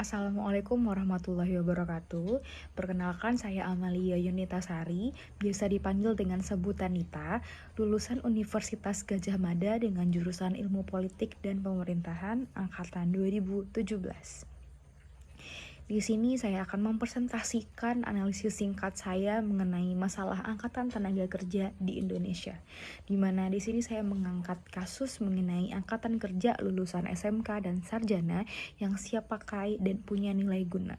Assalamualaikum warahmatullahi wabarakatuh. Perkenalkan saya Amalia Yunitasari, biasa dipanggil dengan sebutan Nita, lulusan Universitas Gadjah Mada dengan jurusan Ilmu Politik dan Pemerintahan angkatan 2017. Di sini saya akan mempresentasikan analisis singkat saya mengenai masalah angkatan tenaga kerja di Indonesia. Di mana di sini saya mengangkat kasus mengenai angkatan kerja lulusan SMK dan sarjana yang siap pakai dan punya nilai guna.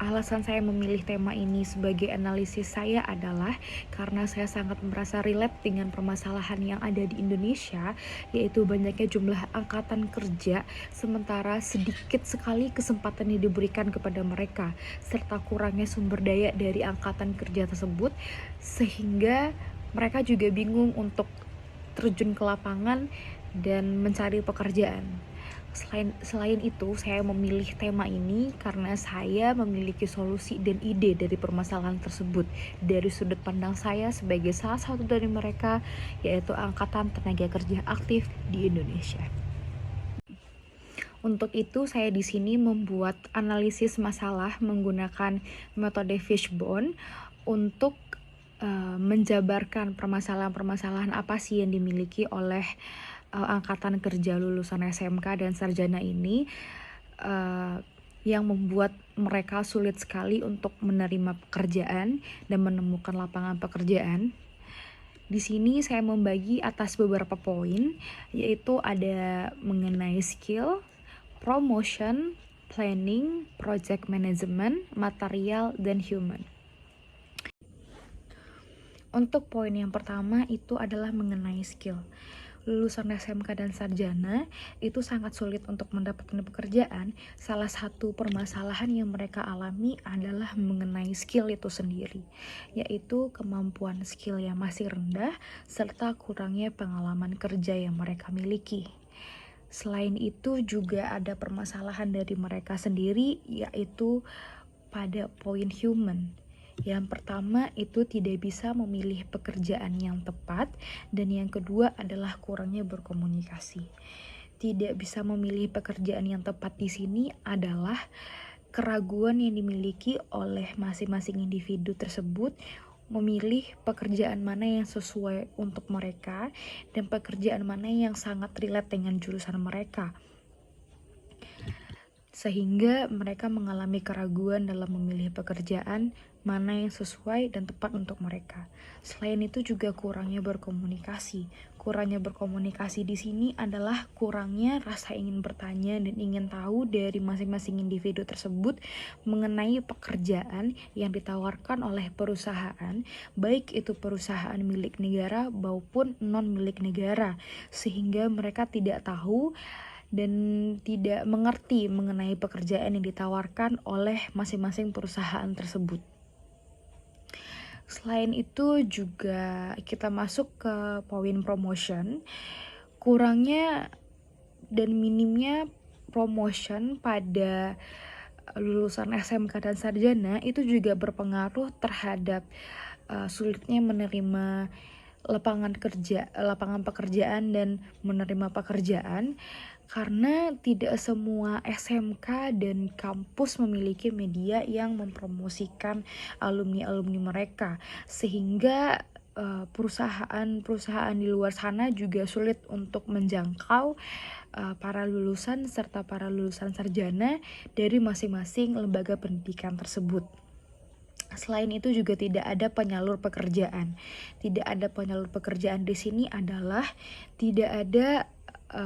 Alasan saya memilih tema ini sebagai analisis saya adalah karena saya sangat merasa relate dengan permasalahan yang ada di Indonesia, yaitu banyaknya jumlah angkatan kerja, sementara sedikit sekali kesempatan yang diberikan kepada mereka, serta kurangnya sumber daya dari angkatan kerja tersebut, sehingga mereka juga bingung untuk terjun ke lapangan dan mencari pekerjaan. Selain itu, saya memilih tema ini karena saya memiliki solusi dan ide dari permasalahan tersebut dari sudut pandang saya sebagai salah satu dari mereka, yaitu angkatan tenaga kerja aktif di Indonesia. Untuk itu, saya di sini membuat analisis masalah menggunakan metode fishbone untuk menjabarkan permasalahan-permasalahan apa sih yang dimiliki oleh angkatan kerja lulusan SMK dan sarjana ini, yang membuat mereka sulit sekali untuk menerima pekerjaan dan menemukan lapangan pekerjaan. Di sini saya membagi atas beberapa poin, yaitu ada mengenai skill, promotion, planning, project management, material, dan human. Untuk poin yang pertama itu adalah mengenai skill. Lulusan SMK dan sarjana itu sangat sulit untuk mendapatkan pekerjaan. Salah satu permasalahan yang mereka alami adalah mengenai skill itu sendiri, yaitu kemampuan skill yang masih rendah serta kurangnya pengalaman kerja yang mereka miliki. Selain itu juga ada permasalahan dari mereka sendiri, yaitu pada poin human. Yang pertama itu tidak bisa memilih pekerjaan yang tepat, dan yang kedua adalah kurangnya berkomunikasi. Tidak bisa memilih pekerjaan yang tepat di sini adalah keraguan yang dimiliki oleh masing-masing individu tersebut memilih pekerjaan mana yang sesuai untuk mereka dan pekerjaan mana yang sangat relate dengan jurusan mereka, sehingga mereka mengalami keraguan dalam memilih pekerjaan mana yang sesuai dan tepat untuk mereka. Selain itu juga kurangnya berkomunikasi. Kurangnya berkomunikasi di sini adalah kurangnya rasa ingin bertanya dan ingin tahu dari masing-masing individu tersebut mengenai pekerjaan yang ditawarkan oleh perusahaan, baik itu perusahaan milik negara maupun non milik negara, sehingga mereka tidak tahu dan tidak mengerti mengenai pekerjaan yang ditawarkan oleh masing-masing perusahaan tersebut. Selain itu juga kita masuk ke poin promotion. Kurangnya dan minimnya promotion pada lulusan SMK dan sarjana itu juga berpengaruh terhadap sulitnya menerima lapangan pekerjaan dan menerima pekerjaan, karena tidak semua SMK dan kampus memiliki media yang mempromosikan alumni-alumni mereka, sehingga perusahaan-perusahaan di luar sana juga sulit untuk menjangkau para lulusan serta para lulusan sarjana dari masing-masing lembaga pendidikan tersebut. Selain itu juga tidak ada penyalur pekerjaan. Tidak ada penyalur pekerjaan di sini adalah tidak ada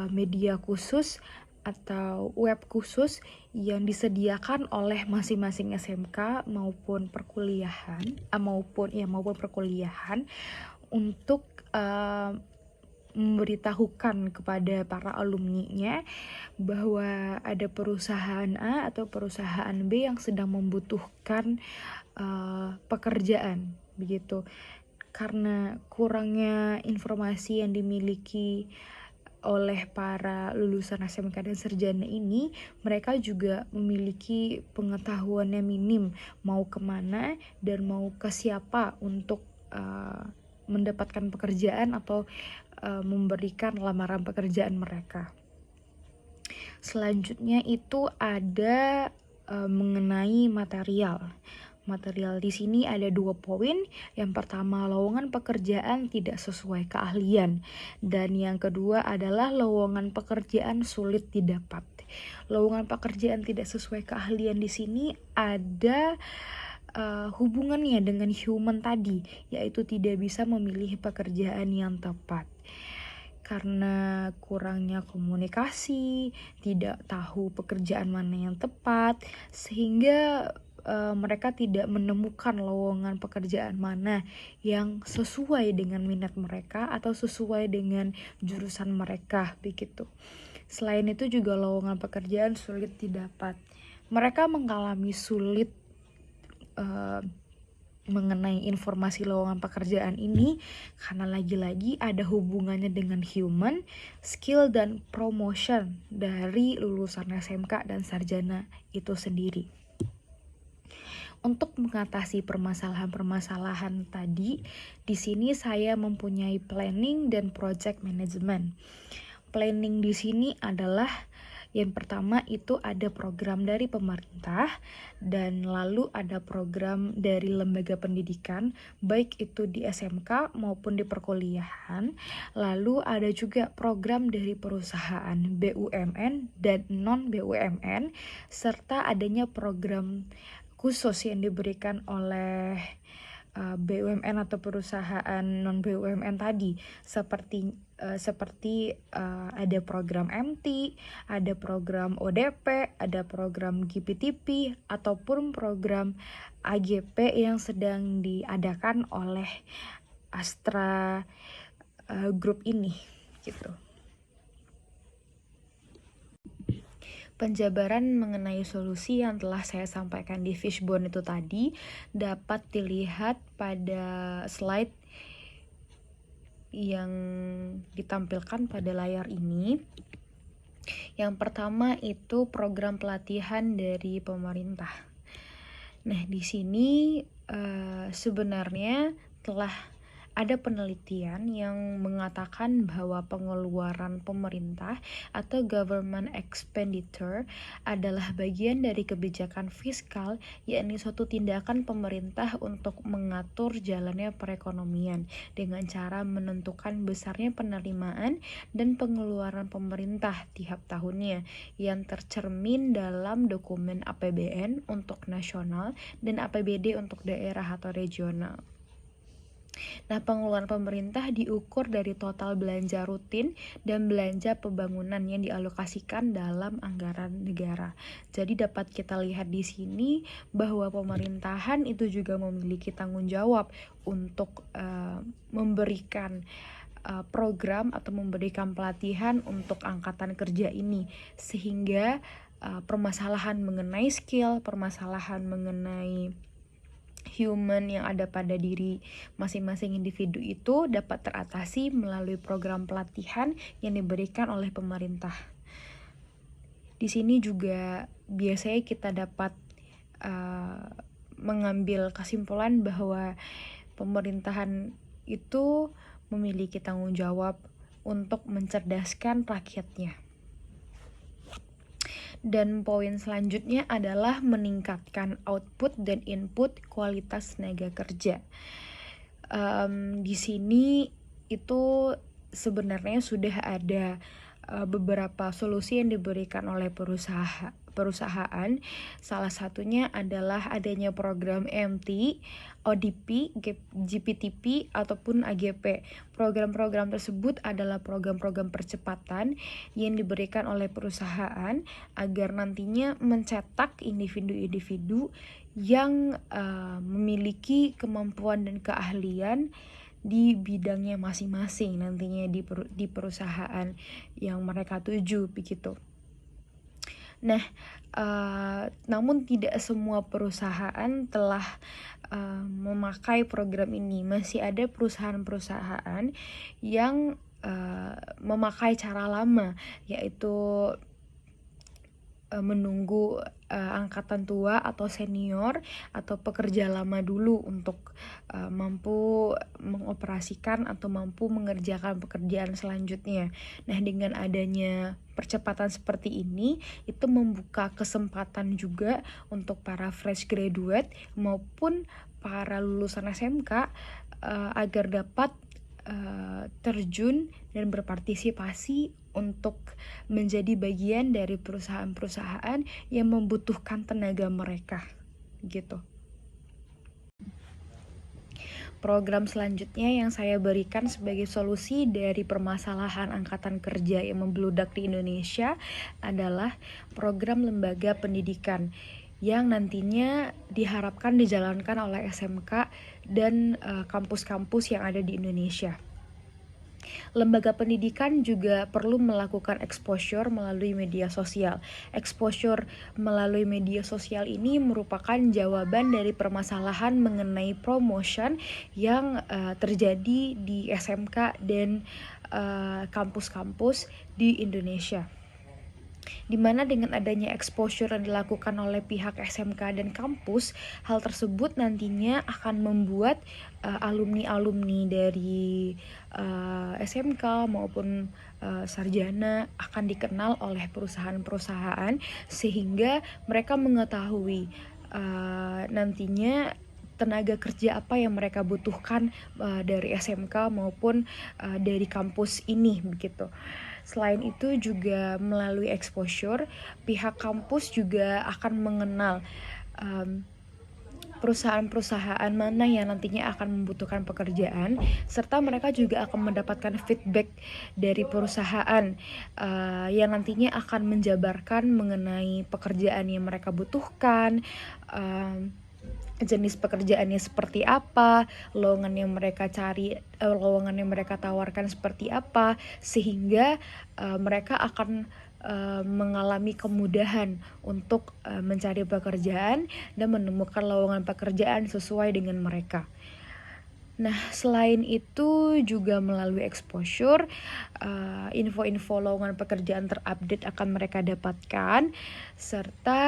media khusus atau web khusus yang disediakan oleh masing-masing SMK maupun perkuliahan untuk memberitahukan kepada para alumninya bahwa ada perusahaan A atau perusahaan B yang sedang membutuhkan pekerjaan, begitu. Karena kurangnya informasi yang dimiliki oleh para lulusan SMK dan sarjana ini, mereka juga memiliki pengetahuan yang minim mau kemana dan mau ke siapa untuk mendapatkan pekerjaan atau memberikan lamaran pekerjaan mereka. Selanjutnya itu ada mengenai material. Material di sini ada 2 poin. Yang pertama, lowongan pekerjaan tidak sesuai keahlian, dan yang kedua adalah lowongan pekerjaan sulit didapat. Lowongan pekerjaan tidak sesuai keahlian di sini ada hubungannya dengan human tadi, yaitu tidak bisa memilih pekerjaan yang tepat karena kurangnya komunikasi, tidak tahu pekerjaan mana yang tepat, sehingga mereka tidak menemukan lowongan pekerjaan mana yang sesuai dengan minat mereka atau sesuai dengan jurusan mereka begitu. Selain itu juga lowongan pekerjaan sulit didapat. Mereka mengalami sulit mengenai informasi lowongan pekerjaan ini karena lagi-lagi ada hubungannya dengan human, skill, dan promotion dari lulusan SMK dan sarjana itu sendiri. Untuk mengatasi permasalahan-permasalahan tadi, di sini saya mempunyai planning dan project management. Planning di sini adalah yang pertama itu ada program dari pemerintah dan lalu ada program dari lembaga pendidikan, baik itu di SMK maupun di perkuliahan. Lalu ada juga program dari perusahaan BUMN dan non BUMN, serta adanya program khusus yang diberikan oleh BUMN atau perusahaan non BUMN tadi, seperti ada program MT, ada program ODP, ada program GPTP ataupun program AGP yang sedang diadakan oleh Astra Group ini gitu. Penjabaran mengenai solusi yang telah saya sampaikan di Fishbone itu tadi dapat dilihat pada slide yang ditampilkan pada layar ini. Yang pertama itu program pelatihan dari pemerintah. Nah, di sini sebenarnya telah ada penelitian yang mengatakan bahwa pengeluaran pemerintah atau government expenditure adalah bagian dari kebijakan fiskal, yakni suatu tindakan pemerintah untuk mengatur jalannya perekonomian dengan cara menentukan besarnya penerimaan dan pengeluaran pemerintah tiap tahunnya yang tercermin dalam dokumen APBN untuk nasional dan APBD untuk daerah atau regional. Nah, pengeluaran pemerintah diukur dari total belanja rutin dan belanja pembangunan yang dialokasikan dalam anggaran negara. Jadi dapat kita lihat di sini bahwa pemerintahan itu juga memiliki tanggung jawab untuk memberikan program atau memberikan pelatihan untuk angkatan kerja ini, sehingga permasalahan mengenai skill, permasalahan mengenai human yang ada pada diri masing-masing individu itu dapat teratasi melalui program pelatihan yang diberikan oleh pemerintah. Di sini juga biasanya kita dapat mengambil kesimpulan bahwa pemerintahan itu memiliki tanggung jawab untuk mencerdaskan rakyatnya. Dan poin selanjutnya adalah meningkatkan output dan input kualitas tenaga kerja. Di sini itu sebenarnya sudah ada beberapa solusi yang diberikan oleh perusahaan. Salah satunya adalah adanya program MT, ODP, GPTP ataupun AGP. Program-program tersebut adalah program-program percepatan yang diberikan oleh perusahaan agar nantinya mencetak individu-individu yang memiliki kemampuan dan keahlian di bidangnya masing-masing nantinya di perusahaan yang mereka tuju begitu. Nah, namun tidak semua perusahaan telah memakai program ini. Masih ada perusahaan-perusahaan yang memakai cara lama, yaitu menunggu angkatan tua atau senior atau pekerja lama dulu untuk mampu mengoperasikan atau mampu mengerjakan pekerjaan selanjutnya. Nah, dengan adanya percepatan seperti ini, itu membuka kesempatan juga untuk para fresh graduate maupun para lulusan SMK agar dapat terjun dan berpartisipasi untuk menjadi bagian dari perusahaan-perusahaan yang membutuhkan tenaga mereka gitu. Program selanjutnya yang saya berikan sebagai solusi dari permasalahan angkatan kerja yang membludak di Indonesia adalah program lembaga pendidikan yang nantinya diharapkan dijalankan oleh SMK dan kampus-kampus yang ada di Indonesia. Lembaga pendidikan juga perlu melakukan exposure melalui media sosial. Exposure melalui media sosial ini merupakan jawaban dari permasalahan mengenai promotion yang terjadi di SMK dan kampus-kampus di Indonesia. Dimana dengan adanya exposure yang dilakukan oleh pihak SMK dan kampus, hal tersebut nantinya akan membuat alumni-alumni dari SMK maupun sarjana akan dikenal oleh perusahaan-perusahaan sehingga mereka mengetahui nantinya tenaga kerja apa yang mereka butuhkan dari SMK maupun dari kampus ini begitu. Selain itu juga melalui exposure, pihak kampus juga akan mengenal perusahaan-perusahaan mana yang nantinya akan membutuhkan pekerjaan, serta mereka juga akan mendapatkan feedback dari perusahaan yang nantinya akan menjabarkan mengenai pekerjaan yang mereka butuhkan, jenis pekerjaannya seperti apa, lowongan yang mereka cari, lowongan yang mereka tawarkan seperti apa, sehingga mereka akan mengalami kemudahan untuk mencari pekerjaan dan menemukan lowongan pekerjaan sesuai dengan mereka. Nah, selain itu juga melalui exposure, info-info lowongan pekerjaan terupdate akan mereka dapatkan, serta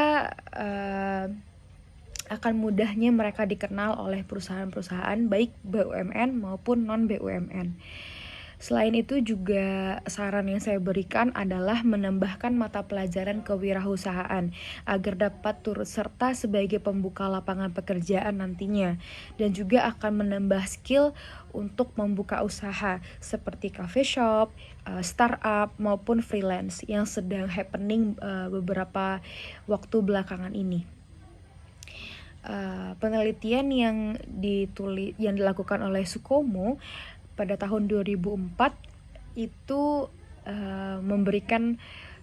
akan mudahnya mereka dikenal oleh perusahaan-perusahaan baik BUMN maupun non-BUMN. Selain itu juga saran yang saya berikan adalah menambahkan mata pelajaran kewirausahaan agar dapat turut serta sebagai pembuka lapangan pekerjaan nantinya, dan juga akan menambah skill untuk membuka usaha seperti cafe shop, startup maupun freelance yang sedang happening beberapa waktu belakangan ini. Penelitian yang dilakukan oleh Sukomo pada tahun 2004 itu memberikan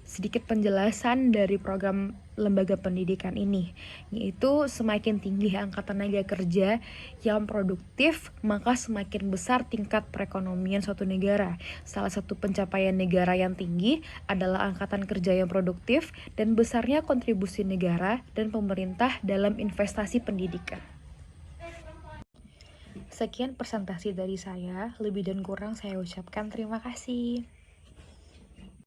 sedikit penjelasan dari program lembaga pendidikan ini, yaitu semakin tinggi angka tenaga kerja yang produktif, maka semakin besar tingkat perekonomian suatu negara. Salah satu pencapaian negara yang tinggi adalah angkatan kerja yang produktif dan besarnya kontribusi negara dan pemerintah dalam investasi pendidikan. Sekian presentasi dari saya, lebih dan kurang saya ucapkan terima kasih.